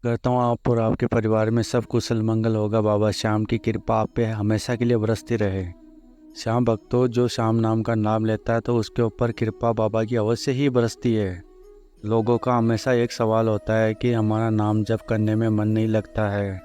करता हूँ आप और आपके परिवार में सब कुशल मंगल होगा। बाबा श्याम की कृपा आप पे हमेशा के लिए बरसती रहे। श्याम भक्तों, जो श्याम नाम का नाम लेता है तो उसके ऊपर कृपा बाबा की अवश्य ही बरसती है। लोगों का हमेशा एक सवाल होता है कि हमारा नाम जप करने में मन नहीं लगता है।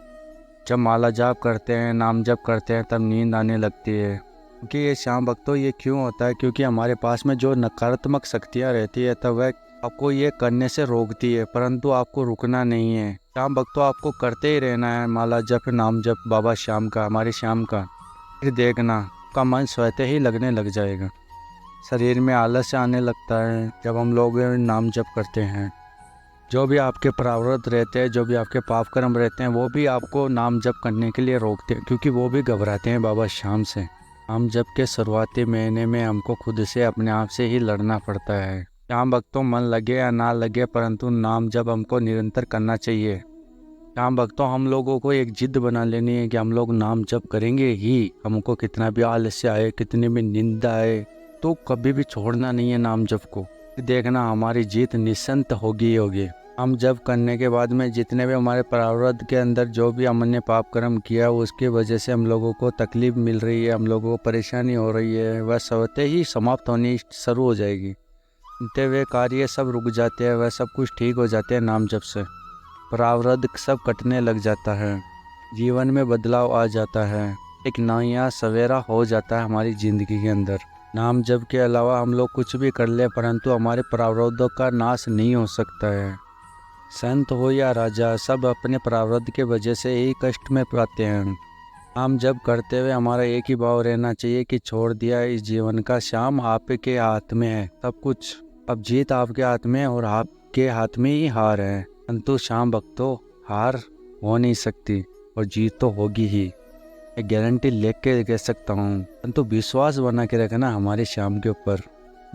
जब माला जाप करते हैं, नाम जप करते हैं, तब नींद आने लगती है। क्योंकि ये श्याम भक्तों, ये क्यों होता है? क्योंकि हमारे पास में जो नकारात्मक शक्तियाँ रहती है तब वह आपको ये करने से रोकती है, परंतु आपको रुकना नहीं है। श्याम भक्तों, आपको करते ही रहना है माला जप, नाम जप बाबा श्याम का, हमारे श्याम का। फिर देखना आपका मन स्वतः ही लगने लग जाएगा। शरीर में आलस्य आने लगता है जब हम लोग नाम जप करते हैं। जो भी आपके प्रारब्ध रहते हैं, जो भी आपके पाप कर्म रहते हैं, वो भी आपको नाम जप करने के लिए रोकते हैं, क्योंकि वो भी घबराते हैं बाबा श्याम से। नाम जप के शुरुआती महीने में हमको खुद से अपने आप से ही लड़ना पड़ता है। श्याम भक्तों, मन लगे या ना लगे, परंतु नाम जप हमको निरंतर करना चाहिए। श्याम भक्तों, हम लोगों को एक जिद बना लेनी है कि हम लोग नाम जप करेंगे ही। हमको कितना भी आलस्य आए, कितनी भी निंदा आए, तो कभी भी छोड़ना नहीं है नाम जप को। देखना हमारी जीत निश्चिंत होगी ही होगी। हम जप करने के बाद में जितने भी हमारे प्रारब्ध के अंदर जो भी हमने पाप कर्म किया, उसकी वजह से हम लोगों को तकलीफ मिल रही है, हम लोगों को परेशानी हो रही है, वह स्वतः ही समाप्त होनी शुरू हो जाएगी। इतने वे कार्य सब रुक जाते हैं, वह सब कुछ ठीक हो जाते हैं नाम जप से। प्रारब्ध सब कटने लग जाता है, जीवन में बदलाव आ जाता है, एक नया सवेरा हो जाता है हमारी ज़िंदगी के अंदर। नाम जप के अलावा हम लोग कुछ भी कर ले, परंतु हमारे प्रारब्धों का नाश नहीं हो सकता है। संत हो या राजा, सब अपने प्रारब्ध के वजह से ही कष्ट में पाते हैं। नाम जप करते हुए हमारा एक ही भाव रहना चाहिए कि छोड़ दिया इस जीवन का, श्याम आपके हाथ में है सब कुछ। अब जीत आपके हाथ में है और आपके हाथ में ही हार है। परंतु श्याम भक्तों, हार हो नहीं सकती और जीत तो होगी ही, मैं गारंटी लेके कह सकता हूँ। परंतु विश्वास बना के रखना हमारे श्याम के ऊपर।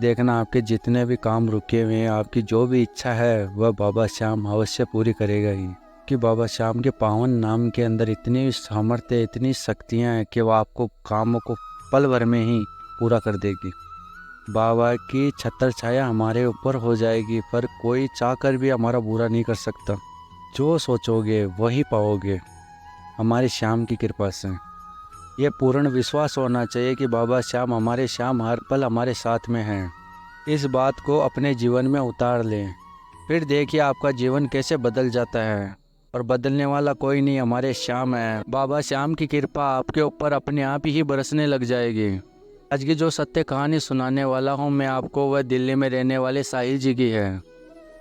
देखना आपके जितने भी काम रुके हुए हैं, आपकी जो भी इच्छा है वह बाबा श्याम अवश्य पूरी करेगा ही। कि बाबा श्याम के पावन नाम के अंदर इतनी सामर्थ्य, इतनी शक्तियाँ हैं कि वह आपको कामों को पल भर में ही पूरा कर देगी। बाबा की छत्र छाया हमारे ऊपर हो जाएगी, पर कोई चाहकर भी हमारा बुरा नहीं कर सकता। जो सोचोगे वही पाओगे हमारे श्याम की कृपा से। ये पूर्ण विश्वास होना चाहिए कि बाबा श्याम, हमारे श्याम हर पल हमारे साथ में हैं। इस बात को अपने जीवन में उतार लें, फिर देखिए आपका जीवन कैसे बदल जाता है। और बदलने वाला कोई नहीं, हमारे श्याम है। बाबा श्याम की कृपा आपके ऊपर अपने आप ही बरसने लग जाएगी। आज की जो सत्य कहानी सुनाने वाला हूँ मैं आपको, वह दिल्ली में रहने वाले साहिल जी की है।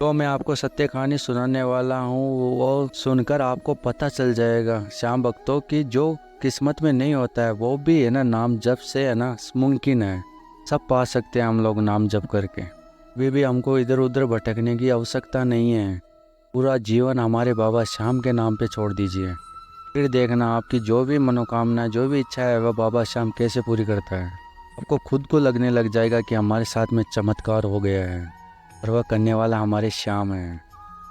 तो मैं आपको सत्य कहानी सुनाने वाला हूँ, वो सुनकर आपको पता चल जाएगा श्याम भक्तों की जो किस्मत में नहीं होता है वो भी है ना नाम जप से है ना मुमकिन है। सब पा सकते हैं हम लोग नाम जप करके। भी हमको इधर उधर भटकने की आवश्यकता नहीं है। पूरा जीवन हमारे बाबा श्याम के नाम पे छोड़ दीजिए, फिर देखना आपकी जो भी मनोकामना, जो भी इच्छा है वह बाबा श्याम कैसे पूरी करता है। आपको खुद को लगने लग जाएगा कि हमारे साथ में चमत्कार हो गया है और वह करने वाला हमारे श्याम है।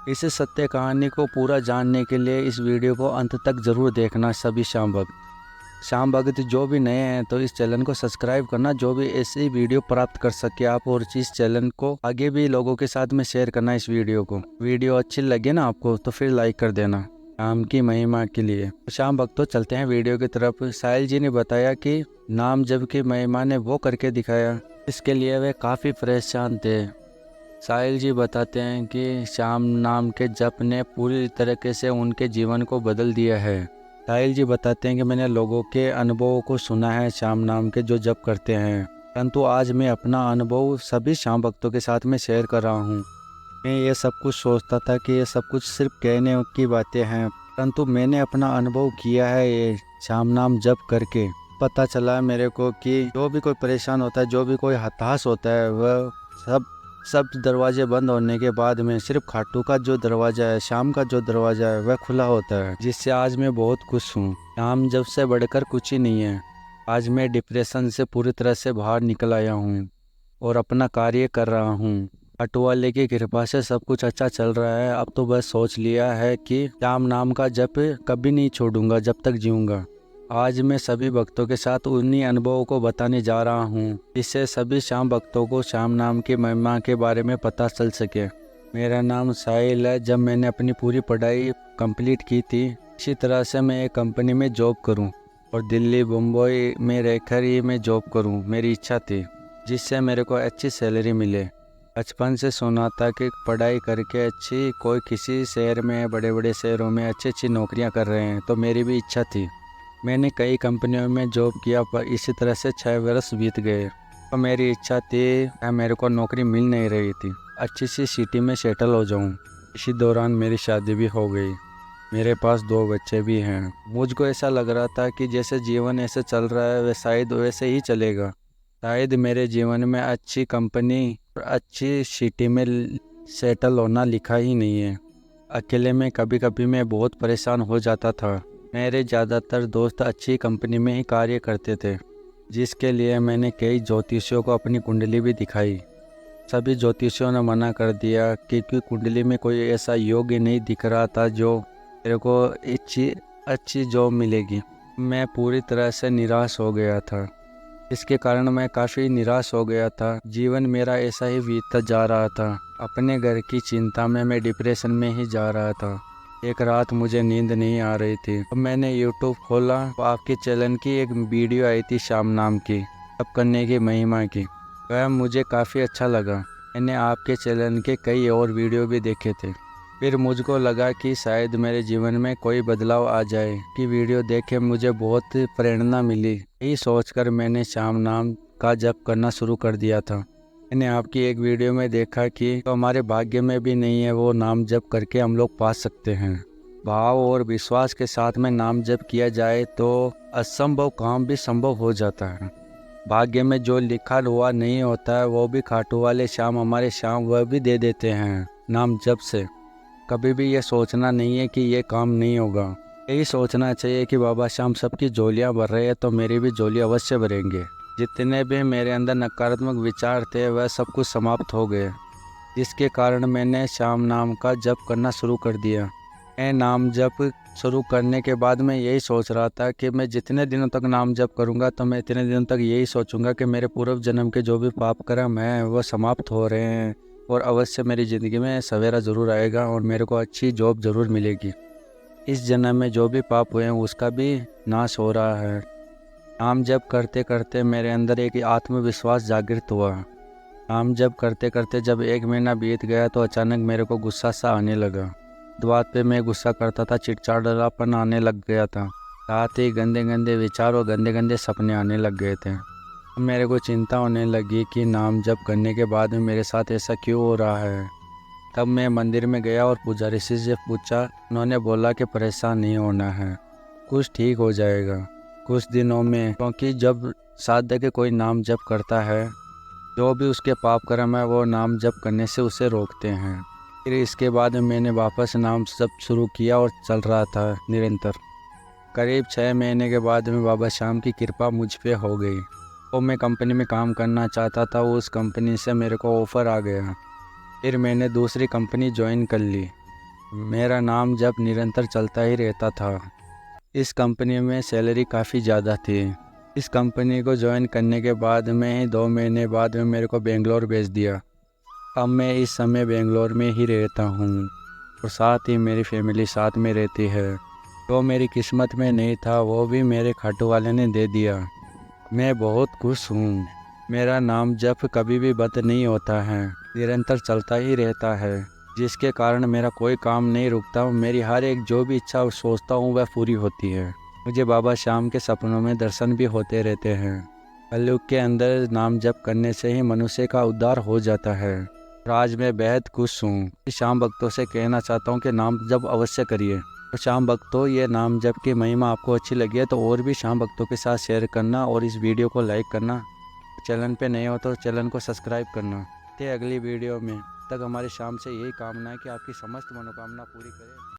इस सत्य कहानी को पूरा जानने के लिए इस वीडियो को अंत तक ज़रूर देखना सभी श्याम भक्त। श्याम भक्त जो भी नए हैं तो इस चैनल को सब्सक्राइब करना, जो भी ऐसी वीडियो प्राप्त कर सके आप, और इस चैनल को आगे भी लोगों के साथ में शेयर करना। इस वीडियो अच्छी लगे ना आपको तो फिर लाइक कर देना श्याम की महिमा के लिए। श्याम भक्तों, चलते हैं वीडियो की तरफ। साहिल जी ने बताया कि नाम जप की महिमा ने वो करके दिखाया, इसके लिए वे काफ़ी परेशान थे। साहिल जी बताते हैं कि श्याम नाम के जप ने पूरी तरीके से उनके जीवन को बदल दिया है। साहिल जी बताते हैं कि मैंने लोगों के अनुभवों को सुना है श्याम नाम के जो जप करते हैं, परंतु आज मैं अपना अनुभव सभी श्याम भक्तों के साथ में शेयर कर रहा हूँ। मैं ये सब कुछ सोचता था कि ये सब कुछ सिर्फ कहने की बातें हैं, परंतु मैंने अपना अनुभव किया है ये श्याम नाम जप करके। पता चला मेरे को कि जो भी कोई परेशान होता है, जो भी कोई हताश होता है, वह सब दरवाजे बंद होने के बाद में सिर्फ खाटू का जो दरवाज़ा है, शाम का जो दरवाज़ा है वह खुला होता है, जिससे आज मैं बहुत खुश हूँ। शाम जब से बढ़कर कुछ ही नहीं है। आज मैं डिप्रेशन से पूरी तरह से बाहर निकल आया हूँ और अपना कार्य कर रहा हूँ। खाटू वाले की कृपा से सब कुछ अच्छा चल रहा है। अब तो बस सोच लिया है कि श्याम नाम का जप कभी नहीं छोड़ूंगा जब तक जीऊँगा। आज मैं सभी भक्तों के साथ उन्हीं अनुभवों को बताने जा रहा हूँ, जिससे सभी श्याम भक्तों को श्याम नाम की महिमा के बारे में पता चल सके। मेरा नाम साहिल है। जब मैंने अपनी पूरी पढ़ाई कंप्लीट की थी, इसी तरह से मैं एक कंपनी में जॉब करूं और दिल्ली मुंबई में रहकर ही मैं जॉब करूं, मेरी इच्छा थी, जिससे मेरे को अच्छी सैलरी मिले। बचपन से सुना था कि पढ़ाई करके अच्छी कोई किसी शहर में, बड़े बड़े शहरों में अच्छी अच्छी नौकरियां कर रहे हैं, तो मेरी भी इच्छा थी। मैंने कई कंपनियों में जॉब किया, पर इसी तरह से 6 वर्ष बीत गए। तो मेरी इच्छा थी, मेरे को नौकरी मिल नहीं रही थी, अच्छी सी सिटी में सेटल हो जाऊं। इसी दौरान मेरी शादी भी हो गई। मेरे पास 2 बच्चे भी हैं। मुझको ऐसा लग रहा था कि जैसे जीवन ऐसे चल रहा है वह शायद वैसे ही चलेगा। शायद मेरे जीवन में अच्छी कंपनी और अच्छी सिटी में सेटल होना लिखा ही नहीं है। अकेले में कभी कभी मैं बहुत परेशान हो जाता था। मेरे ज़्यादातर दोस्त अच्छी कंपनी में ही कार्य करते थे, जिसके लिए मैंने कई ज्योतिषियों को अपनी कुंडली भी दिखाई। सभी ज्योतिषियों ने मना कर दिया, क्योंकि कुंडली में कोई ऐसा योग्य नहीं दिख रहा था जो मेरे को अच्छी जॉब मिलेगी। मैं पूरी तरह से निराश हो गया था। इसके कारण मैं काफ़ी निराश हो गया था। जीवन मेरा ऐसा ही बीतता जा रहा था। अपने घर की चिंता में मैं डिप्रेशन में ही जा रहा था। एक रात मुझे नींद नहीं आ रही थी, तो मैंने यूट्यूब खोला, तो आपके चैनल की एक वीडियो आई थी श्याम नाम की, तप करने की महिमा की। वह मुझे काफ़ी अच्छा लगा। मैंने आपके चैनल के कई और वीडियो भी देखे थे। फिर मुझको लगा कि शायद मेरे जीवन में कोई बदलाव आ जाए, कि वीडियो देख के मुझे बहुत प्रेरणा मिली। यही सोचकर मैंने श्याम नाम का जप करना शुरू कर दिया था। मैंने आपकी एक वीडियो में देखा कि तो हमारे भाग्य में भी नहीं है, वो नाम जप करके हम लोग पा सकते हैं। भाव और विश्वास के साथ में नाम जप किया जाए तो असंभव काम भी संभव हो जाता है। भाग्य में जो लिखा हुआ नहीं होता है, वो भी खाटू वाले श्याम, हमारे श्याम, वह भी दे देते हैं नाम जप से। कभी भी ये सोचना नहीं है कि ये काम नहीं होगा। यही सोचना चाहिए कि बाबा श्याम सबकी झोलियाँ भर रहे हैं, तो मेरी भी झोली अवश्य भरेंगे। जितने भी मेरे अंदर नकारात्मक विचार थे वह सब कुछ समाप्त हो गए, जिसके कारण मैंने श्याम नाम का जप करना शुरू कर दिया। मैं नाम जप शुरू करने के बाद मैं यही सोच रहा था कि मैं जितने दिनों तक नाम जप करूंगा, तो मैं इतने दिनों तक यही सोचूंगा कि मेरे पूर्व जन्म के जो भी पाप कर्म हैं वो समाप्त हो रहे हैं, और अवश्य मेरी ज़िंदगी में सवेरा ज़रूर आएगा और मेरे को अच्छी जॉब ज़रूर मिलेगी। इस जन्म में जो भी पाप हुए हैं उसका भी नाश हो रहा है। नाम जप करते करते मेरे अंदर एक आत्मविश्वास जागृत हुआ। नाम जप करते करते जब 1 महीना बीत गया, तो अचानक मेरे को गुस्सा सा आने लगा। बात पे मैं गुस्सा करता था, चिड़चिड़ापन आने लग गया था। साथ ही गंदे गंदे विचार और गंदे गंदे सपने आने लग गए थे। मेरे को चिंता होने लगी कि नाम जप करने के बाद में मेरे साथ ऐसा क्यों हो रहा है। तब मैं मंदिर में गया और पुजारी से पूछा। उन्होंने बोला कि परेशान नहीं होना है, कुछ ठीक हो जाएगा कुछ दिनों में, क्योंकि जब साधक कोई नाम जप करता है, जो भी उसके पाप कर्म है वो नाम जप करने से उसे रोकते हैं। फिर इसके बाद मैंने वापस नाम जप शुरू किया और चल रहा था निरंतर। करीब 6 महीने के बाद में बाबा श्याम की कृपा मुझ पे हो गई। तो मैं कंपनी में काम करना चाहता था, उस कंपनी से मेरे को ऑफ़र आ गया। फिर मैंने दूसरी कंपनी ज्वाइन कर ली। मेरा नाम जब निरंतर चलता ही रहता था। इस कंपनी में सैलरी काफ़ी ज़्यादा थी। इस कंपनी को ज्वाइन करने के बाद में ही 2 महीने बाद में मेरे को बेंगलोर भेज दिया। अब मैं इस समय बेंगलोर में ही रहता हूँ, और साथ ही मेरी फैमिली साथ में रहती है। तो मेरी किस्मत में नहीं था, वो भी मेरे खाटू वाले ने दे दिया। मैं बहुत खुश हूँ। मेरा नाम जप कभी भी बंद नहीं होता है, निरंतर चलता ही रहता है, जिसके कारण मेरा कोई काम नहीं रुकता। मेरी हर एक जो भी इच्छा सोचता हूँ वह पूरी होती है। मुझे बाबा श्याम के सपनों में दर्शन भी होते रहते हैं। कलयुग के अंदर नाम जप करने से ही मनुष्य का उद्धार हो जाता है। और आज मैं बेहद खुश हूँ। श्याम भक्तों से कहना चाहता हूँ कि नाम जप अवश्य करिए। तो श्याम भक्तों, ये नाम जप की महिमा आपको अच्छी लगी है तो और भी श्याम भक्तों के साथ शेयर करना, और इस वीडियो को लाइक करना। चैनल पे नए हो तो चैनल को सब्सक्राइब करना। ते अगली वीडियो में तक हमारे श्याम से यही कामना है कि आपकी समस्त मनोकामना पूरी करें।